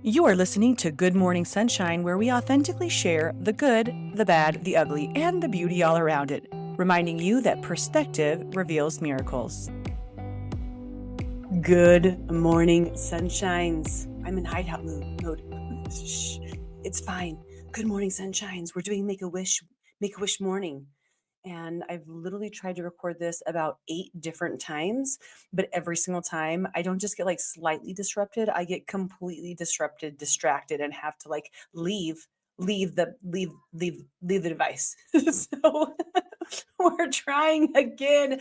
You are listening to Good Morning Sunshine, where we authentically share the good, the bad, the ugly, and the beauty all around it, reminding you that perspective reveals miracles. Good morning, sunshines. I'm in hideout mode. Shh, it's fine. Good morning, sunshines. We're doing make a wish morning. And I've literally tried to record this about 8 different times, but every single time I don't just get like slightly disrupted, I get completely disrupted, distracted, and have to like leave the device. So we're trying again.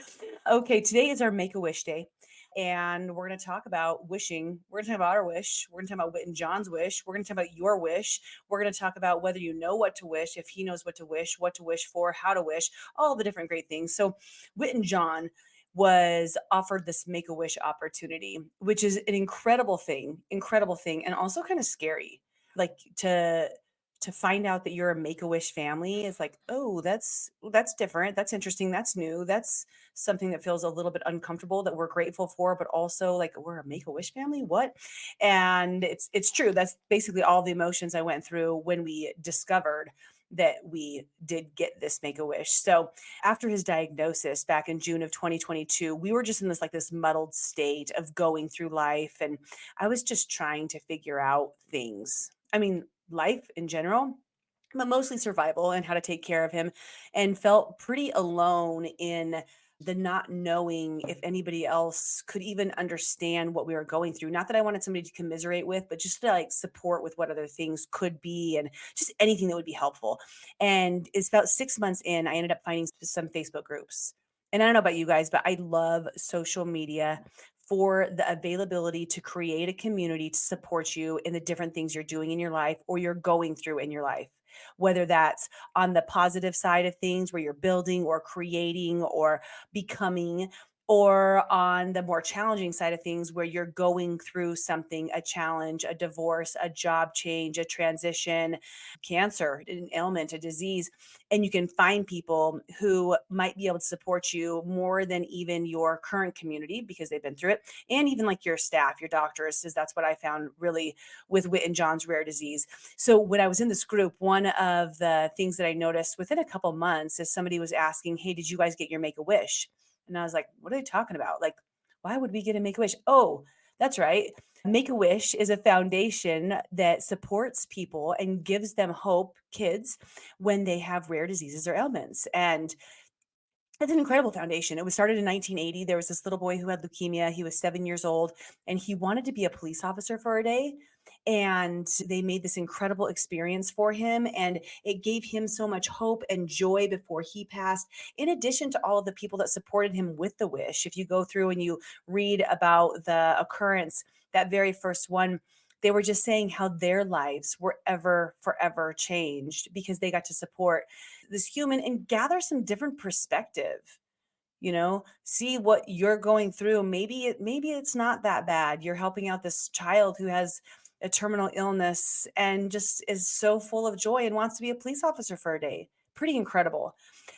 Okay, today is our Make-A-Wish day. And we're going to talk about wishing. We're going to talk about our wish. We're going to talk about Whit and John's wish. We're going to talk about your wish. We're going to talk about whether you know what to wish, if he knows what to wish for, how to wish, all the different great things. So, Whit and John was offered this make a wish opportunity, which is an incredible thing, and also kind of scary. Like to find out that you're a make-a-wish family is like, oh, that's different, that's interesting, that's new, that's something that feels a little bit uncomfortable, that we're grateful for, but also like, we're a make-a-wish family, what? And it's true, that's basically all the emotions I went through when we discovered that we did get this make-a-wish. So after his diagnosis back in June of 2022, we were just in this muddled state of going through life, and I was just trying to figure out things. I mean, life in general, but mostly survival and how to take care of him, and felt pretty alone in the not knowing if anybody else could even understand what we were going through. Not that I wanted somebody to commiserate with, but just to like support with what other things could be and just anything that would be helpful. And it's about 6 months in, I ended up finding some Facebook groups. And I don't know about you guys, but I love social media for the availability to create a community to support you in the different things you're doing in your life or you're going through in your life. Whether that's on the positive side of things where you're building or creating or becoming, or on the more challenging side of things where you're going through something, a challenge, a divorce, a job change, a transition, cancer, an ailment, a disease, and you can find people who might be able to support you more than even your current community because they've been through it, and even like your staff, your doctors, is that's what I found really with Whit and John's rare disease. So when I was in this group, one of the things that I noticed within a couple months is somebody was asking, "Hey, did you guys get your Make-A-Wish?" And I was like, "What are they talking about? Like, why would we get a Make-A-Wish?" Oh, that's right. Make-A-Wish is a foundation that supports people and gives them hope, kids, when they have rare diseases or ailments. And it's an incredible foundation. It was started in 1980. There was this little boy who had leukemia. He was 7 years old and he wanted to be a police officer for a day. And they made this incredible experience for him. And it gave him so much hope and joy before he passed, in addition to all of the people that supported him with the wish. If you go through and you read about the occurrence, that very first one, they were just saying how their lives were ever, forever changed because they got to support this human and gather some different perspective, see what you're going through. Maybe it's not that bad. You're helping out this child who has a terminal illness and just is so full of joy and wants to be a police officer for a day. Pretty incredible.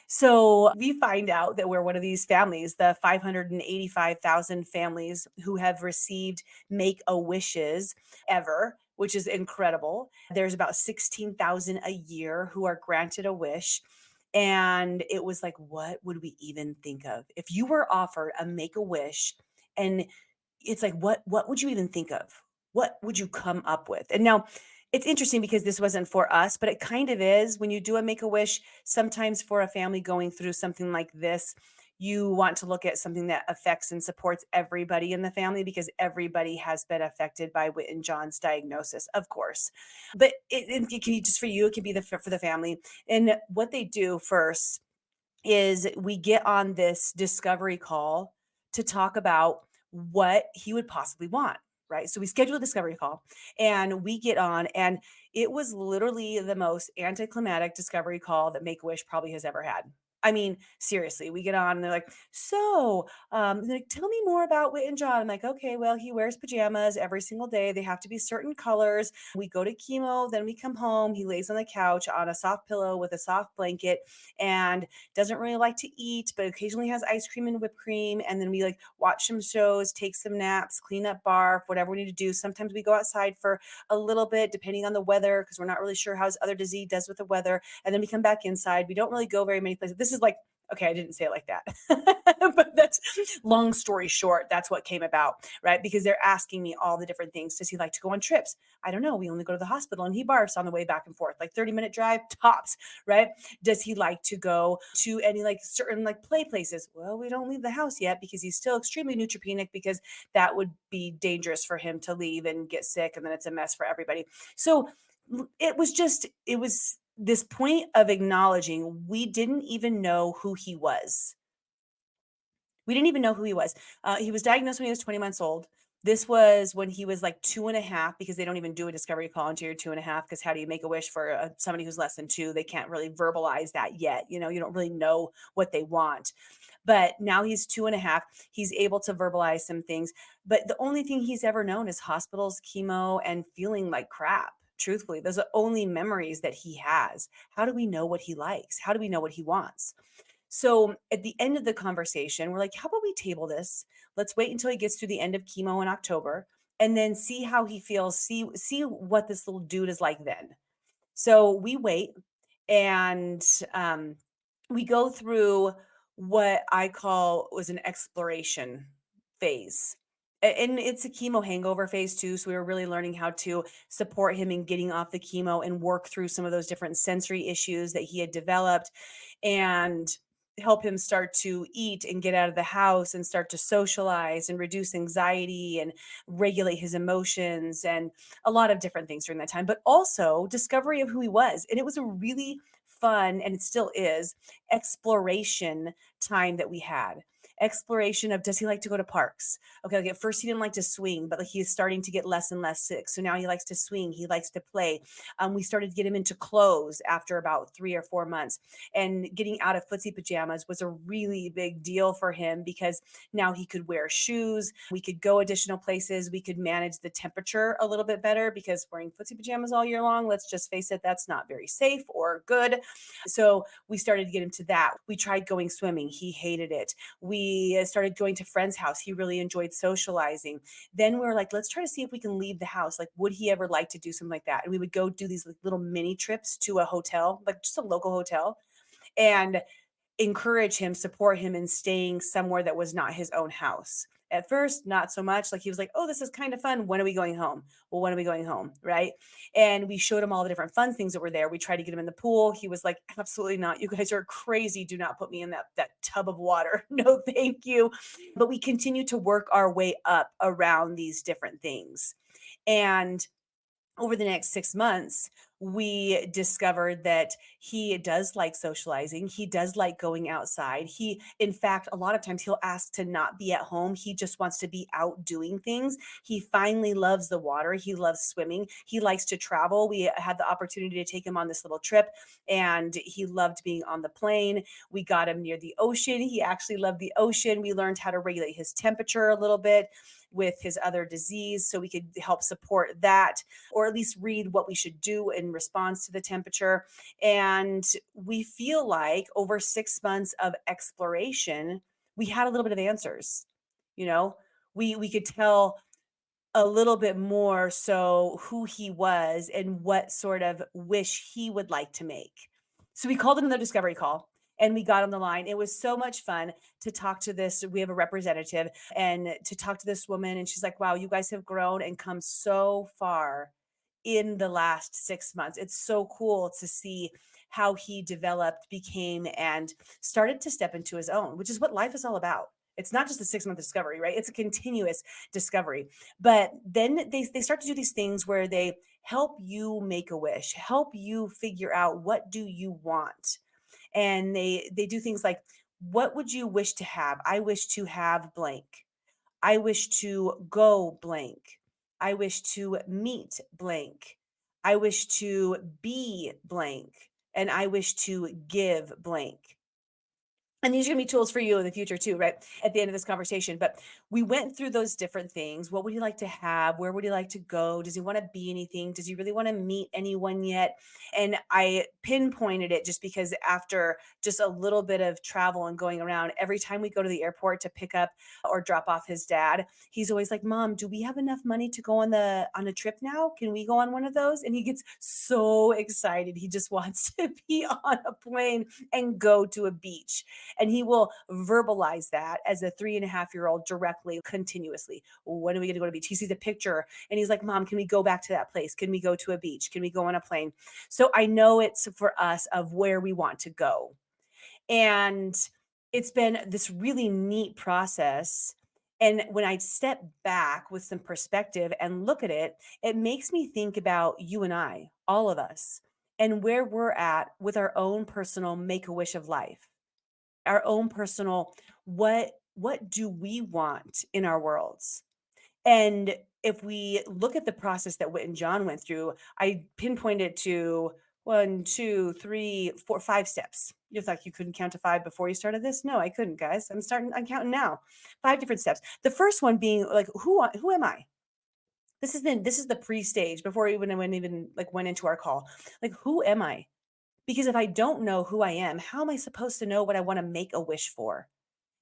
So we find out that we're one of these families, the 585,000 families who have received make a wishes ever, which is incredible. There's about 16,000 a year who are granted a wish. And it was like, what would we even think of if you were offered a make a wish? And it's like, what would you even think of? What would you come up with? And now it's interesting because this wasn't for us, but it kind of is. When you do a make a wish, sometimes for a family going through something like this, you want to look at something that affects and supports everybody in the family because everybody has been affected by Whit and John's diagnosis, of course. But it can be just for you, it can be for the family. And what they do first is we get on this discovery call to talk about what he would possibly want. Right. So we schedule a discovery call and we get on, and it was literally the most anticlimactic discovery call that Make a Wish probably has ever had. I mean, seriously, we get on and they're like, so, they're like, tell me more about Whit and John. I'm like, okay, well, he wears pajamas every single day. They have to be certain colors. We go to chemo, then we come home. He lays on the couch on a soft pillow with a soft blanket and doesn't really like to eat, but occasionally has ice cream and whipped cream. And then we like watch some shows, take some naps, clean up barf, whatever we need to do. Sometimes we go outside for a little bit, depending on the weather, because we're not really sure how his other disease does with the weather. And then we come back inside. We don't really go very many places. This is like, okay, I didn't say it like that. But that's long story short, that's what came about, right? Because they're asking me all the different things. Does he like to go on trips? I don't know. We only go to the hospital and he barfs on the way back and forth, like 30-minute drive tops, right? Does he like to go to any like certain like play places? Well, we don't leave the house yet because he's still extremely neutropenic because that would be dangerous for him to leave and get sick and then it's a mess for everybody. So it was this point of acknowledging we didn't even know who he was. We didn't even know who he was. He was diagnosed when he was 20 months old. This was when he was like 2.5, because they don't even do a discovery call until you're 2.5. Because how do you make a wish for somebody who's less than two? They can't really verbalize that yet. You know, you don't really know what they want. But now he's 2.5. He's able to verbalize some things. But the only thing he's ever known is hospitals, chemo, and feeling like crap. Truthfully, those are only memories that he has. How do we know what he likes? How do we know what he wants? So at the end of the conversation, we're like, how about we table this? Let's wait until he gets to the end of chemo in October and then see how he feels, see what this little dude is like then. So we wait and we go through what I call was an exploration phase. And it's a chemo hangover phase too. So we were really learning how to support him in getting off the chemo and work through some of those different sensory issues that he had developed and help him start to eat and get out of the house and start to socialize and reduce anxiety and regulate his emotions and a lot of different things during that time, but also discovery of who he was. And it was a really fun, and it still is, exploration time that we had. Exploration of, does he like to go to parks? Okay, like at first he didn't like to swing, but like he's starting to get less and less sick. So now he likes to swing, he likes to play. We started to get him into clothes after about 3 or 4 months. And getting out of footsie pajamas was a really big deal for him because now he could wear shoes. We could go additional places. We could manage the temperature a little bit better because wearing footsie pajamas all year long, let's just face it, that's not very safe or good. So we started to get him to that. We tried going swimming. He hated it. We started going to friends' house. He really enjoyed socializing. Then we were like, let's try to see if we can leave the house. Like, would he ever like to do something like that? And we would go do these like little mini trips to a hotel, like just a local hotel, and encourage him, support him in staying somewhere that was not his own house. At first, not so much. Like he was like, oh, this is kind of fun. When are we going home? Well, when are we going home? Right. And we showed him all the different fun things that were there. We tried to get him in the pool. He was like, absolutely not. You guys are crazy. Do not put me in that tub of water. No, thank you. But we continue to work our way up around these different things. And over the next 6 months, we discovered that he does like socializing. He does like going outside. In fact, a lot of times he'll ask to not be at home. He just wants to be out doing things. He finally loves the water. He loves swimming. He likes to travel. We had the opportunity to take him on this little trip and he loved being on the plane. We got him near the ocean. He actually loved the ocean. We learned how to regulate his temperature a little bit with his other disease so we could help support that, or at least read what we should do in response to the temperature. And we feel like over 6 months of exploration, we had a little bit of answers. You know, we could tell a little bit more so who he was and what sort of wish he would like to make. So we called another discovery call and we got on the line. It was so much fun to talk to this. We have a representative and to talk to this woman. And she's like, wow, you guys have grown and come so far in the last 6 months. It's so cool to see how he developed, became, and started to step into his own, which is what life is all about. It's not just a 6 month discovery, right? It's a continuous discovery. But then they start to do these things where they help you make a wish, help you figure out what do you want. And they do things like, what would you wish to have? I wish to have blank. I wish to go blank. I wish to meet blank. I wish to be blank. And I wish to give blank. And these are gonna be tools for you in the future too, right? At the end of this conversation. But we went through those different things. What would he like to have? Where would he like to go? Does he want to be anything? Does he really want to meet anyone yet? And I pinpointed it just because after just a little bit of travel and going around, every time we go to the airport to pick up or drop off his dad, he's always like, "Mom, do we have enough money to go on a trip now? Can we go on one of those?" And he gets so excited. He just wants to be on a plane and go to a beach, and he will verbalize that as a 3.5-year-old directly, continuously. When are we going to go to the beach? He sees a picture and he's like, "Mom, can we go back to that place? Can we go to a beach? Can we go on a plane?" So I know it's for us of where we want to go. And it's been this really neat process. And when I step back with some perspective and look at it, it makes me think about you and I, all of us, and where we're at with our own personal make a wish of life, our own personal what do we want in our worlds? And if we look at the process that Whit and John went through, I pinpointed to one, two, three, four, 5 steps. You thought you couldn't count to five before you started this? No, I couldn't, guys. I'm counting now. 5 different steps. The first one being like, who am I? This is the pre-stage before we even like went into our call. Like, who am I? Because if I don't know who I am, how am I supposed to know what I want to make a wish for?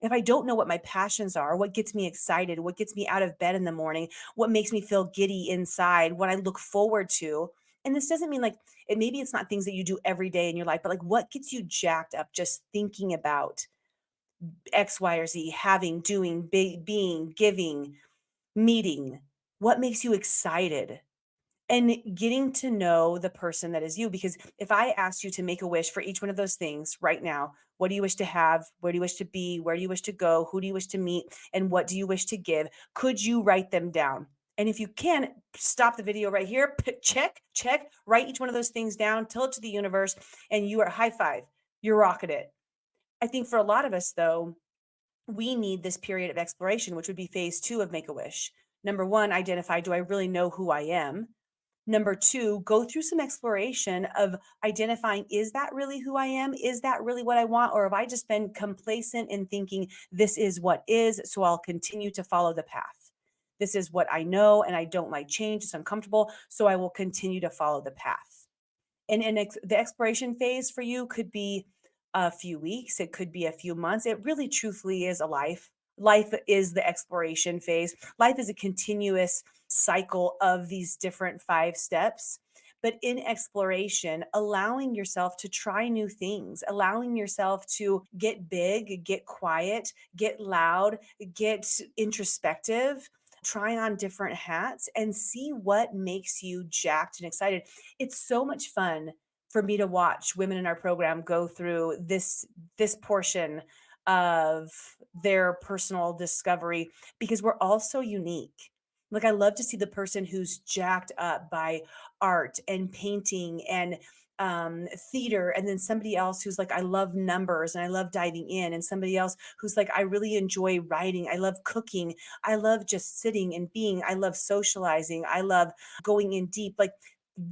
If I don't know what my passions are, what gets me excited, what gets me out of bed in the morning, what makes me feel giddy inside, what I look forward to. And this doesn't mean like maybe it's not things that you do every day in your life, but like what gets you jacked up just thinking about X, Y, or Z, having, doing, being, giving, meeting. What makes you excited? And getting to know the person that is you. Because if I asked you to make a wish for each one of those things right now, what do you wish to have? Where do you wish to be? Where do you wish to go? Who do you wish to meet? And what do you wish to give? Could you write them down? And if you can, stop the video right here, check, write each one of those things down, tell it to the universe, and you are high five. You're rocking it. I think for a lot of us, though, we need this period of exploration, which would be phase two of Make a Wish. Number one, identify, do I really know who I am? Number two, go through some exploration of identifying, is that really who I am? Is that really what I want? Or have I just been complacent in thinking this is what is, so I'll continue to follow the path? This is what I know, and I don't like change. It's uncomfortable, so I will continue to follow the path. And the exploration phase for you could be a few weeks, it could be a few months. It really truthfully is a life. Life is the exploration phase. Life is a continuous cycle of these different 5 steps. But in exploration, allowing yourself to try new things, allowing yourself to get big, get quiet, get loud, get introspective, try on different hats and see what makes you jacked and excited. It's so much fun for me to watch women in our program go through this portion of their personal discovery because we're all so unique. Like I love to see the person who's jacked up by art and painting and theater, and then somebody else who's like, I love numbers and I love diving in, and somebody else who's like, I really enjoy writing, I love cooking, I love just sitting and being, I love socializing, I love going in deep. Like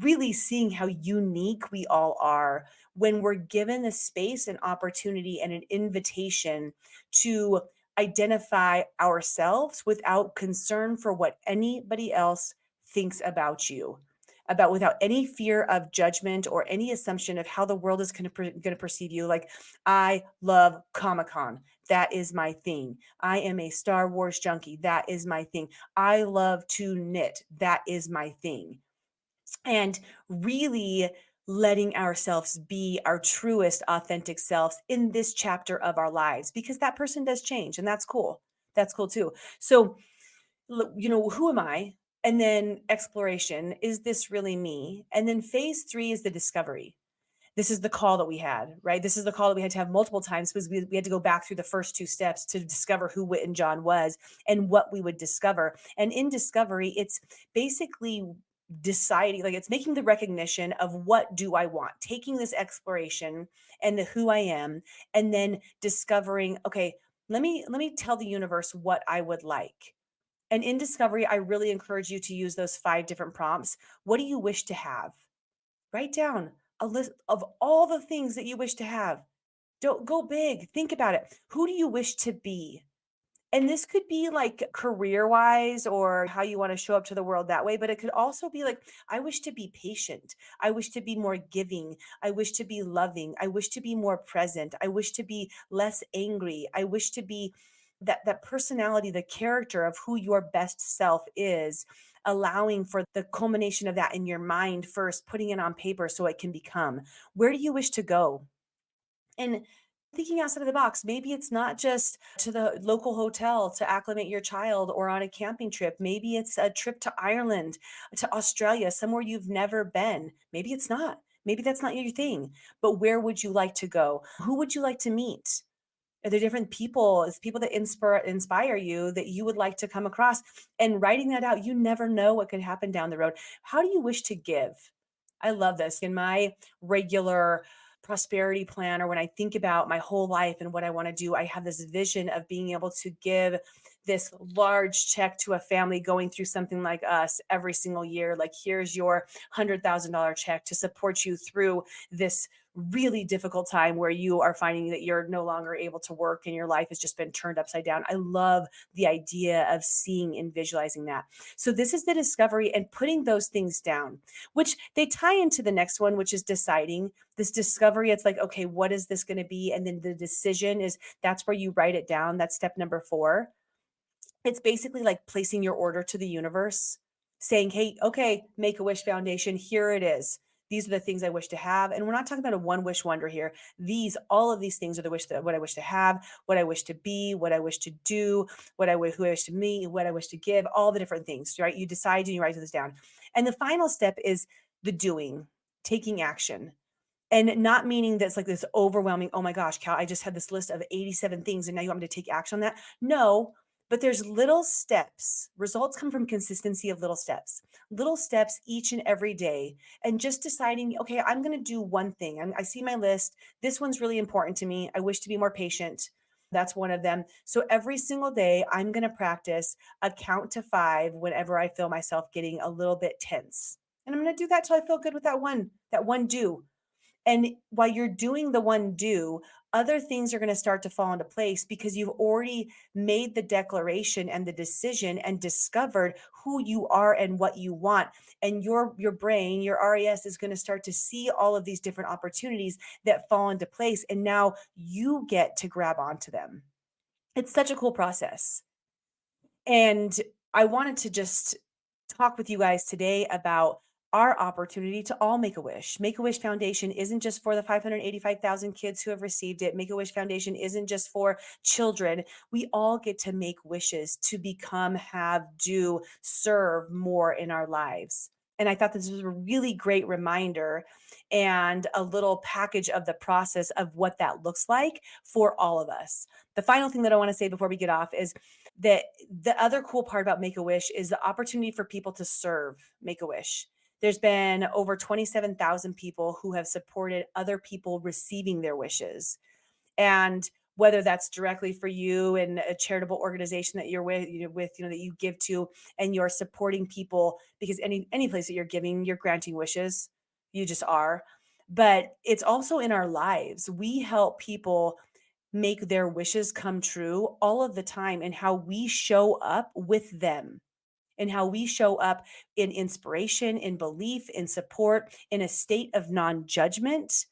really seeing how unique we all are when we're given the space and opportunity and an invitation to identify ourselves without concern for what anybody else thinks about you, about without any fear of judgment or any assumption of how the world is going to perceive you. Like, I love Comic-Con, that is my thing. I am a Star Wars junkie, that is my thing. I love to knit, that is my thing. And really letting ourselves be our truest authentic selves in this chapter of our lives, because that person does change, and that's cool. That's cool too. So who am I? And then exploration, is this really me? And then phase three is the discovery. This is the call that we had, right? This is the call that we had to have multiple times because we had to go back through the first 2 steps to discover who Whit and John was and what we would discover. And in discovery, it's basically deciding, like it's making the recognition of what do I want, taking this exploration and the who I am, and then discovering, okay, let me tell the universe what I would like. And in discovery, I really encourage you to use those 5 different prompts. What do you wish to have? Write down a list of all the things that you wish to have. Don't go big. Think about it. Who do you wish to be? And this could be like career wise or how you want to show up to the world that way, but it could also be like, I wish to be patient. I wish to be more giving. I wish to be loving. I wish to be more present. I wish to be less angry. I wish to be that personality, the character of who your best self is, allowing for the culmination of that in your mind first, putting it on paper so it can become. Where do you wish to go? And thinking outside of the box, maybe it's not just to the local hotel to acclimate your child or on a camping trip. Maybe it's a trip to Ireland, to Australia, somewhere you've never been. Maybe it's not. Maybe that's not your thing. But where would you like to go? Who would you like to meet? Are there different people, is people that inspire you that you would like to come across? And writing that out, you never know what could happen down the road. How do you wish to give? I love this. In my regular prosperity plan, or when I think about my whole life and what I want to do, I have this vision of being able to give this large check to a family going through something like us every single year. Like, here's your $100,000 check to support you through this really difficult time where you are finding that you're no longer able to work and your life has just been turned upside down. I love the idea of seeing and visualizing that. So this is the discovery and putting those things down, which they tie into the next one, which is deciding. This discovery, it's like, okay, what is this going to be? And then the decision is, that's where you write it down. That's step number 4. It's basically like placing your order to the universe, saying, "Hey, okay, Make-A-Wish Foundation, here it is. These are the things I wish to have." And we're not talking about a one wish wonder here. All of these things are the wish that what I wish to have, what I wish to be, what I wish to do, who I wish to meet, what I wish to give, all the different things, right? You decide and you write this down. And the final step is the doing, taking action. And not meaning that's like this overwhelming, oh my gosh, Cal, I just had this list of 87 things and now you want me to take action on that. No, but there's little steps. Results come from consistency of little steps each and every day. And just deciding, okay, I'm going to do one thing. I see my list. This one's really important to me. I wish to be more patient. That's one of them. So every single day, I'm going to practice a count to 5 whenever I feel myself getting a little bit tense. And I'm going to do that till I feel good with that one do. And while you're doing the one do, other things are going to start to fall into place because you've already made the declaration and the decision and discovered who you are and what you want. And your brain, your RAS is going to start to see all of these different opportunities that fall into place. And now you get to grab onto them. It's such a cool process. And I wanted to just talk with you guys today about our opportunity to all make a wish. Make a Wish Foundation isn't just for the 585,000 kids who have received it. Make a Wish Foundation isn't just for children. We all get to make wishes to become, have, do, serve more in our lives. And I thought this was a really great reminder and a little package of the process of what that looks like for all of us. The final thing that I want to say before we get off is that the other cool part about Make a Wish is the opportunity for people to serve Make a Wish. There's been over 27,000 people who have supported other people receiving their wishes. And whether that's directly for you and a charitable organization that that you give to, and you're supporting people because any place that you're giving, you're granting wishes. You just are. But it's also in our lives. We help people make their wishes come true all of the time, and how we show up with them and how we show up in inspiration, in belief, in support, in a state of non-judgment,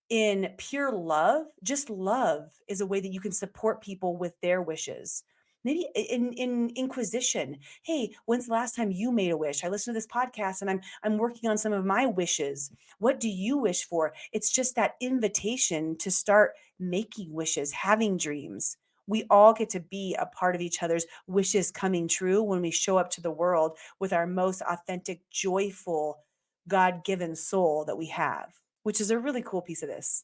in pure love. Just love is a way that you can support people with their wishes. Maybe in inquisition. Hey, when's the last time you made a wish? I listen to this podcast and I'm working on some of my wishes. What do you wish for? It's just that invitation to start making wishes, having dreams. We all get to be a part of each other's wishes coming true when we show up to the world with our most authentic, joyful, God-given soul that we have, which is a really cool piece of this.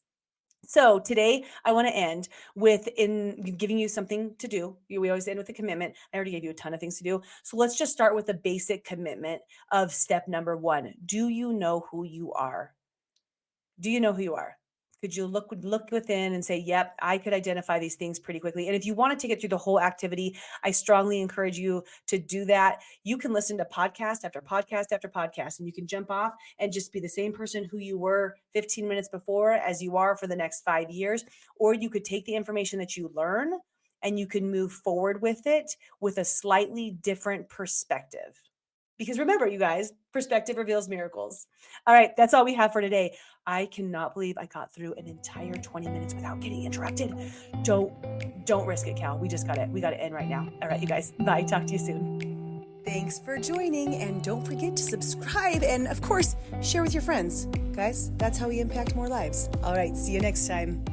So today I want to end with in giving you something to do. We always end with a commitment. I already gave you a ton of things to do. So let's just start with the basic commitment of step number 1. Do you know who you are? Do you know who you are? Could you look within and say, "Yep, I could identify these things pretty quickly." And if you want to take it through the whole activity, I strongly encourage you to do that. You can listen to podcast after podcast after podcast, and you can jump off and just be the same person who you were 15 minutes before as you are for the next 5 years. Or you could take the information that you learn and you can move forward with it with a slightly different perspective. Because remember, you guys, perspective reveals miracles. All right, that's all we have for today. I cannot believe I got through an entire 20 minutes without getting interrupted. Don't don't risk it, Cal. We got to end right now. All right, you guys. Bye. Talk to you soon. Thanks for joining, and don't forget to subscribe and of course, share with your friends. Guys, that's how we impact more lives. All right, see you next time.